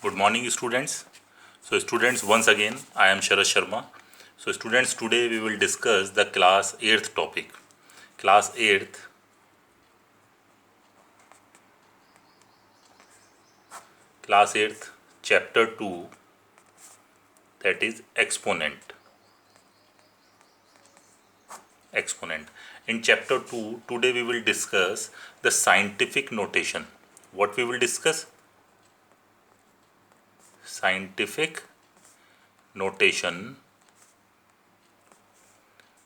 Good morning, students. So, students, once again, I am Sharad Sharma. So, students, today we will discuss the class 8th topic. Class 8th, chapter 2, that is exponent. Exponent. In chapter 2, today we will discuss the scientific notation. What we will discuss? Scientific notation.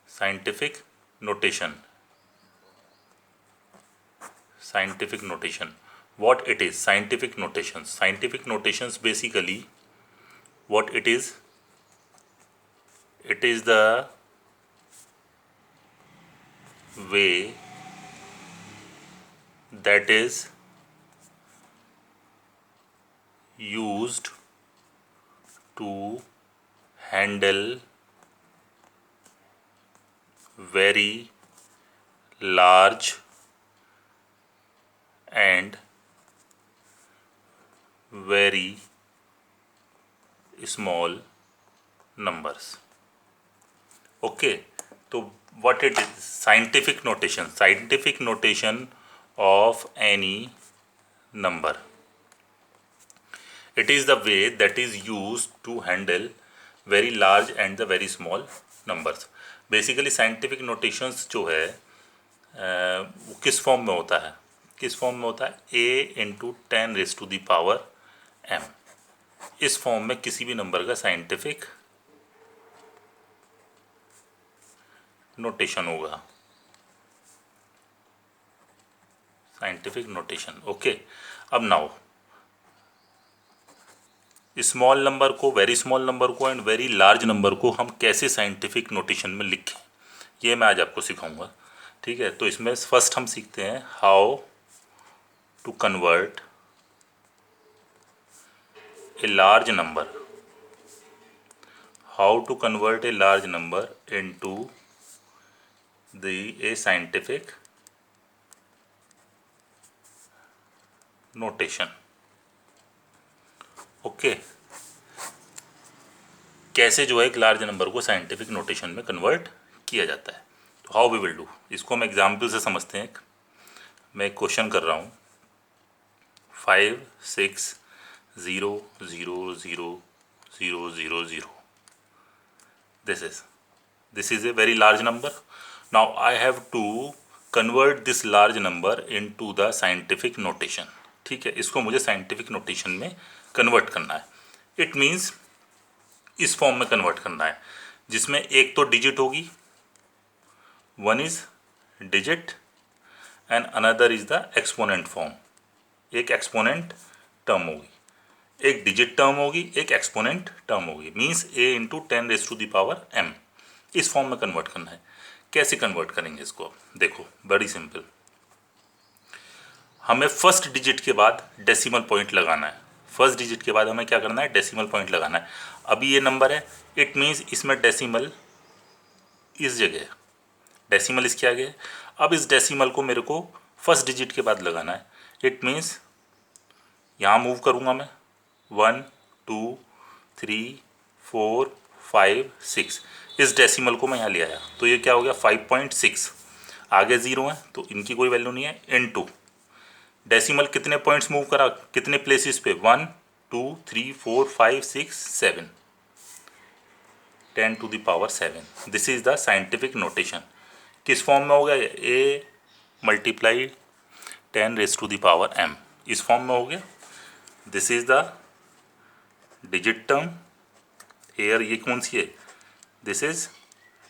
Scientific notation. Scientific notation. What it is? Scientific notations. Scientific notations basically what it is the way that is used to handle very large and very small numbers. Okay, so what it is? Scientific notation of any number. It is the way that is used to handle very large and the very small numbers. Basically scientific notations जो है वो किस form में होता है? a × 10⁻⁴ m. इस form में किसी भी नंबर का साइंटिफिक नोटेशन होगा. Scientific notation. ओके, अब नाउ स्मॉल नंबर को, वेरी स्मॉल नंबर को एंड वेरी लार्ज नंबर को हम कैसे साइंटिफिक नोटेशन में लिखें, ये मैं आज आपको सिखाऊंगा. ठीक है, तो इसमें फर्स्ट हम सीखते हैं how to convert a large number. How to convert a large number into a scientific notation. Okay, कैसे जो है एक लार्ज नंबर को साइंटिफिक नोटेशन में कन्वर्ट किया जाता है. तो हाउ वी विल डू, इसको हम एग्जाम्पल से समझते हैं. मैं एक क्वेश्चन कर रहा हूँ 5 6 0 0 0 0 0 0. This is a very large number. Now I have to convert this large number into the scientific notation. ठीक है, इसको मुझे साइंटिफिक नोटेशन में कन्वर्ट करना है. इट मीन्स इस फॉर्म में कन्वर्ट करना है जिसमें एक तो डिजिट होगी, one is digit and another is the exponent form. एक एक्सपोनेंट टर्म होगी, एक डिजिट टर्म होगी, एक एक्सपोनेंट टर्म होगी. Means a × 10⁻⁴m. इस फॉर्म में कन्वर्ट करना है. कैसे कन्वर्ट करेंगे इसको? देखो, बड़ी सिंपल. हमें फर्स्ट डिजिट के बाद डेसिमल पॉइंट लगाना है. फर्स्ट डिजिट के बाद हमें क्या करना है? डेसिमल पॉइंट लगाना है. अभी ये नंबर है, इट मीन्स इसमें डेसिमल इस जगह है, डेसिमल इसके आगे है. अब इस डेसिमल को मेरे को फर्स्ट डिजिट के बाद लगाना है. इट मीन्स यहाँ मूव करूँगा मैं 1 2 3 4 5 6. इस डेसिमल को मैं यहाँ ले आया तो ये क्या हो गया? 5.6. आगे ज़ीरो है तो इनकी कोई वैल्यू नहीं है. इनटू डेसिमल कितने पॉइंट्स मूव करा, कितने प्लेसेस पे? 1 2 3 4 5 6 7. 10⁻⁷. This is the scientific notation. किस फॉर्म में हो गया? a × 10⁻⁴m. इस फॉर्म में हो गया. This is the digit term. Air ये कौन सी है? दिस इज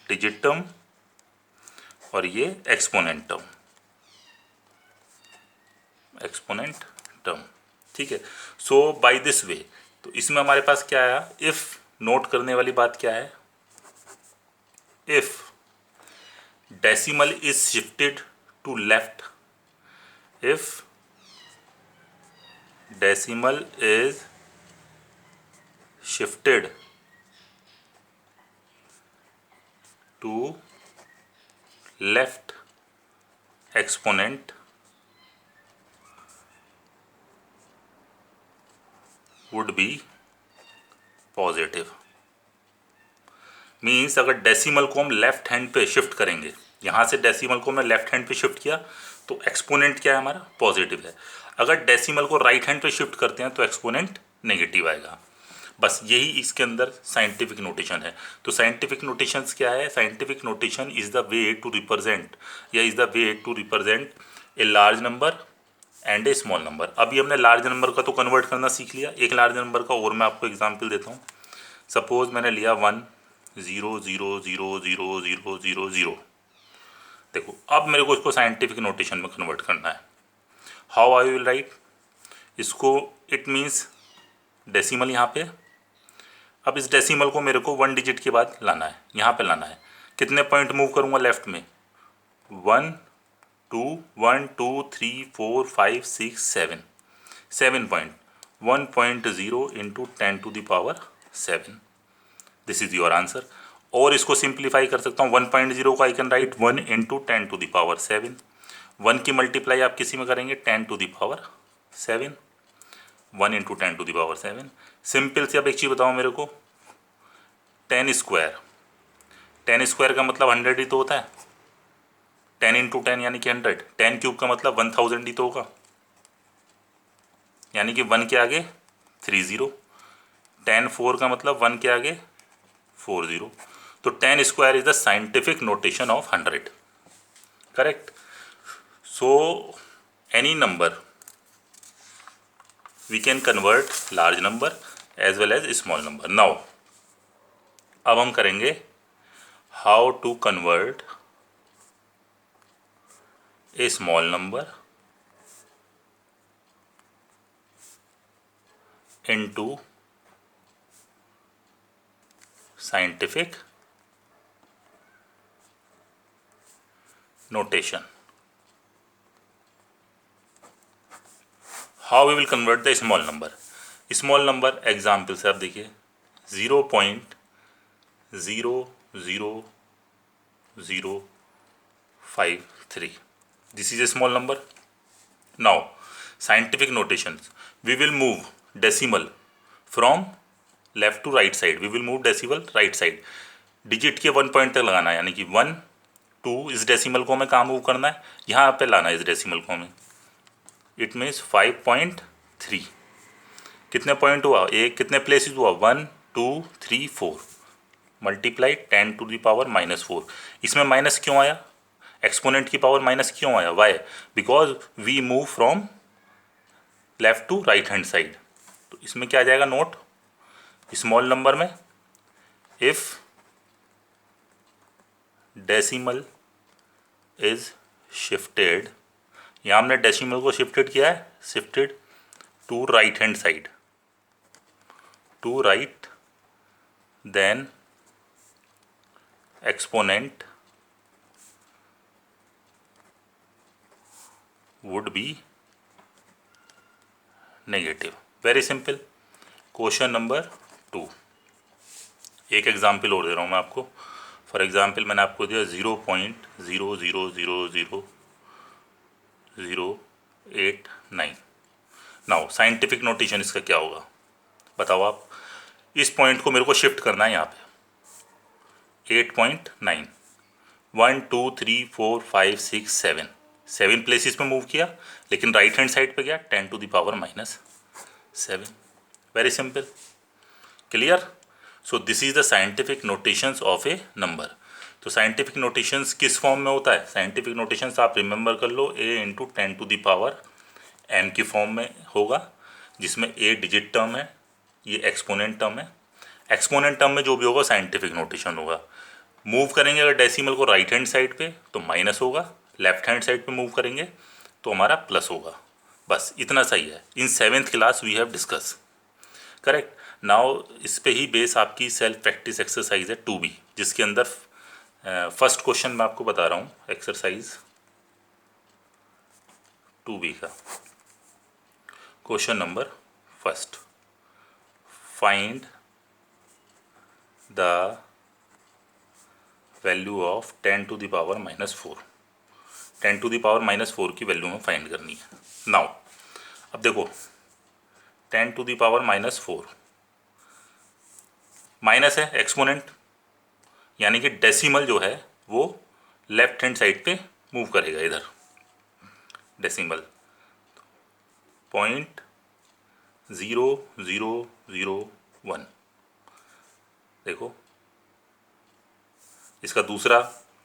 डिजिट टर्म और ये एक्सपोनेंट टर्म. Exponent term. ठीक है. सो बाय दिस वे, तो इसमें हमारे पास क्या आया? इफ नोट करने वाली बात क्या है? If decimal is shifted to left, if decimal is shifted to left exponent would be positive. Means अगर डेसिमल को हम लेफ्ट हैंड पे शिफ्ट करेंगे, यहाँ से डेसिमल को मैं लेफ्ट हैंड पे शिफ्ट किया तो एक्सपोनेंट क्या है हमारा, पॉजिटिव है। अगर डेसिमल को राइट हैंड पे शिफ्ट करते हैं तो एक्सपोनेंट नेगेटिव आएगा। बस यही इसके अंदर साइंटिफिक नोटेशन है। तो साइंटिफिक नोटेशंस क्या है, scientific notation is the way to represent या is the way to represent a large number and a small number. अभी हमने लार्ज नंबर का तो कन्वर्ट करना सीख लिया, एक लार्ज नंबर का और मैं आपको एग्जांपल देता हूँ। सपोज मैंने लिया 1 0 0 0 0 0 0। देखो अब मेरे को इसको साइंटिफिक नोटेशन में कन्वर्ट करना है। हाउ आई विल राइट इसको, इट मीन्स डेसिमल यहाँ पे। अब इस डेसिमल को मेरे को 1 डिजिट के बाद लाना है, यहाँ पे लाना है। कितने पॉइंट मूव करूँगा लेफ्ट में, 1 2 1 2 3 4 5 6 7 7 point, 1.0 into 10⁻7। This is your answer. और इसको सिंप्लीफाई कर सकता हूँ, 1.0 को आई कैन राइट 1 इंटू 10⁻7। 1 की मल्टीप्लाई आप किसी में करेंगे 10⁻7, 1 इंटू 10⁻7। सिंपल से अब एक चीज़ बताओ मेरे को, 10 स्क्वायर, 10 स्क्वायर का मतलब 100 ही तो होता है। 10 इंटू 10 यानी कि 100। 10 क्यूब का मतलब 1000 ही तो होगा, यानी कि 1 के आगे 30। 10 4 का मतलब 1 के आगे 40। तो 10 square is the scientific notation of 100। Correct. So any number we can convert large number as well as small number. Now अब हम करेंगे how to convert a small number into scientific notation. How we will convert the small number? Small number example से आप देखिए 0.00053। This is a small number. Now scientific notations, we will move decimal from left to right side, we will move decimal right side. Digit के 1 point तक लगाना है, यानी कि 1 2, इस डेसिमल को हमें कहाँ मूव करना है, यहाँ पे लाना है इस डेसिमल को हमें। It means 5.3। कितने पॉइंट हुआ, एक कितने प्लेसेस हुआ, 1 2 3 4 मल्टीप्लाई 10⁻⁻4। इसमें माइनस क्यों आया, एक्सपोनेंट की पावर माइनस क्यों आया, why, because we move from left to right hand side. तो इसमें क्या आ जाएगा नोट, स्मॉल नंबर में इफ डेसिमल इज शिफ्टेड, यहाँ हमने डेसिमल को शिफ्टेड किया है, shifted to right hand side, to right, then exponent would be negative. Very simple. Question number 2, एक एग्जाम्पल और दे रहा हूँ मैं आपको। फॉर एग्जाम्पल मैंने आपको दिया 0.0000089। नाउ साइंटिफिक नोटेशन इसका क्या होगा बताओ आप। इस पॉइंट को मेरे को शिफ्ट करना है यहाँ पे 8.9, 1 2 3 4 5 6 7 7 प्लेसेस में मूव किया, लेकिन राइट हैंड साइड पे गया 10⁻⁻7। Very simple, clear. So this is the scientific notations of A number. तो साइंटिफिक नोटेशंस किस फॉर्म में होता है, साइंटिफिक नोटेशंस आप रिमेंबर कर लो, a इंटू 10⁻m की फॉर्म में होगा, जिसमें a डिजिट टर्म है, ये एक्सपोनेंट टर्म है। एक्सपोनेंट टर्म में जो भी होगा साइंटिफिक नोटेशन होगा। मूव करेंगे अगर डेसिमल को राइट हैंड साइड पे तो माइनस होगा, लेफ्ट हैंड साइड पे मूव करेंगे तो हमारा प्लस होगा। बस इतना सही है। In 7th class we have discuss. Correct. Now इस पे ही बेस आपकी सेल्फ प्रैक्टिस एक्सरसाइज है 2B, जिसके अंदर फर्स्ट क्वेश्चन मैं आपको बता रहा हूँ, एक्सरसाइज 2B का question number first, find the value of 10⁻⁻4। 10⁻⁻4 की वैल्यू में फाइंड करनी है। नाउ अब देखो 10⁻⁻⁴, माइनस है एक्सपोनेंट, यानी कि डेसिमल जो है वो लेफ्ट हैंड साइड पे मूव करेगा इधर, डेसिमल 0.0001। देखो इसका दूसरा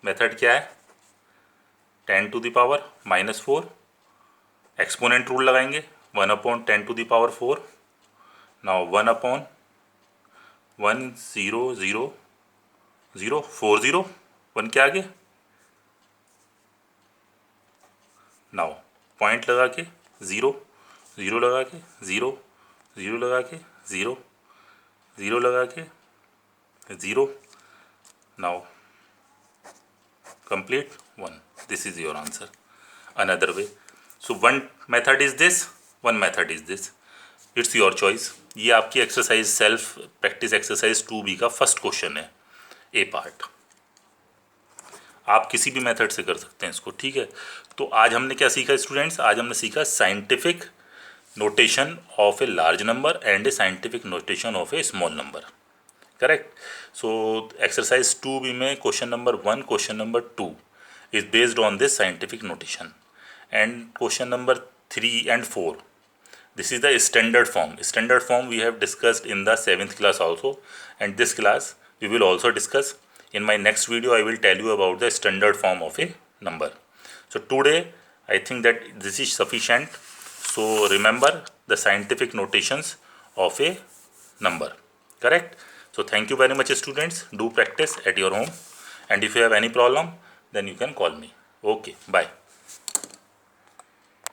मेथड क्या है, 10⁻⁻⁴, एक्सपोनेंट रूल लगाएंगे, 1/10⁴, नाउ 1/100,040, 1 के आगे, नाउ पॉइंट लगा के 0, 0 लगा के 0, 0 लगा के 0, 0 लगा के 0, now complete 1. This is your answer. Another way, so one method is this, one method is this. It's your choice. ये आपकी exercise self practice exercise 2B का फर्स्ट क्वेश्चन है, ए पार्ट। आप किसी भी मेथड से कर सकते हैं इसको, ठीक है। तो आज हमने क्या सीखा स्टूडेंट्स, आज हमने सीखा scientific notation of A large number and A scientific notation of A small number, correct. So exercise 2B में question number 1, question number 2 is based on this scientific notation, and question number 3 and 4, this is the standard form. Standard form we have discussed in the 7th class also, and this class we will also discuss. In my next video I will tell you about the standard form of a number. So today I think that this is sufficient. So remember the scientific notations of a number, correct. So thank you very much students, do practice at your home, and if you have any problem then you can call me. Okay, bye.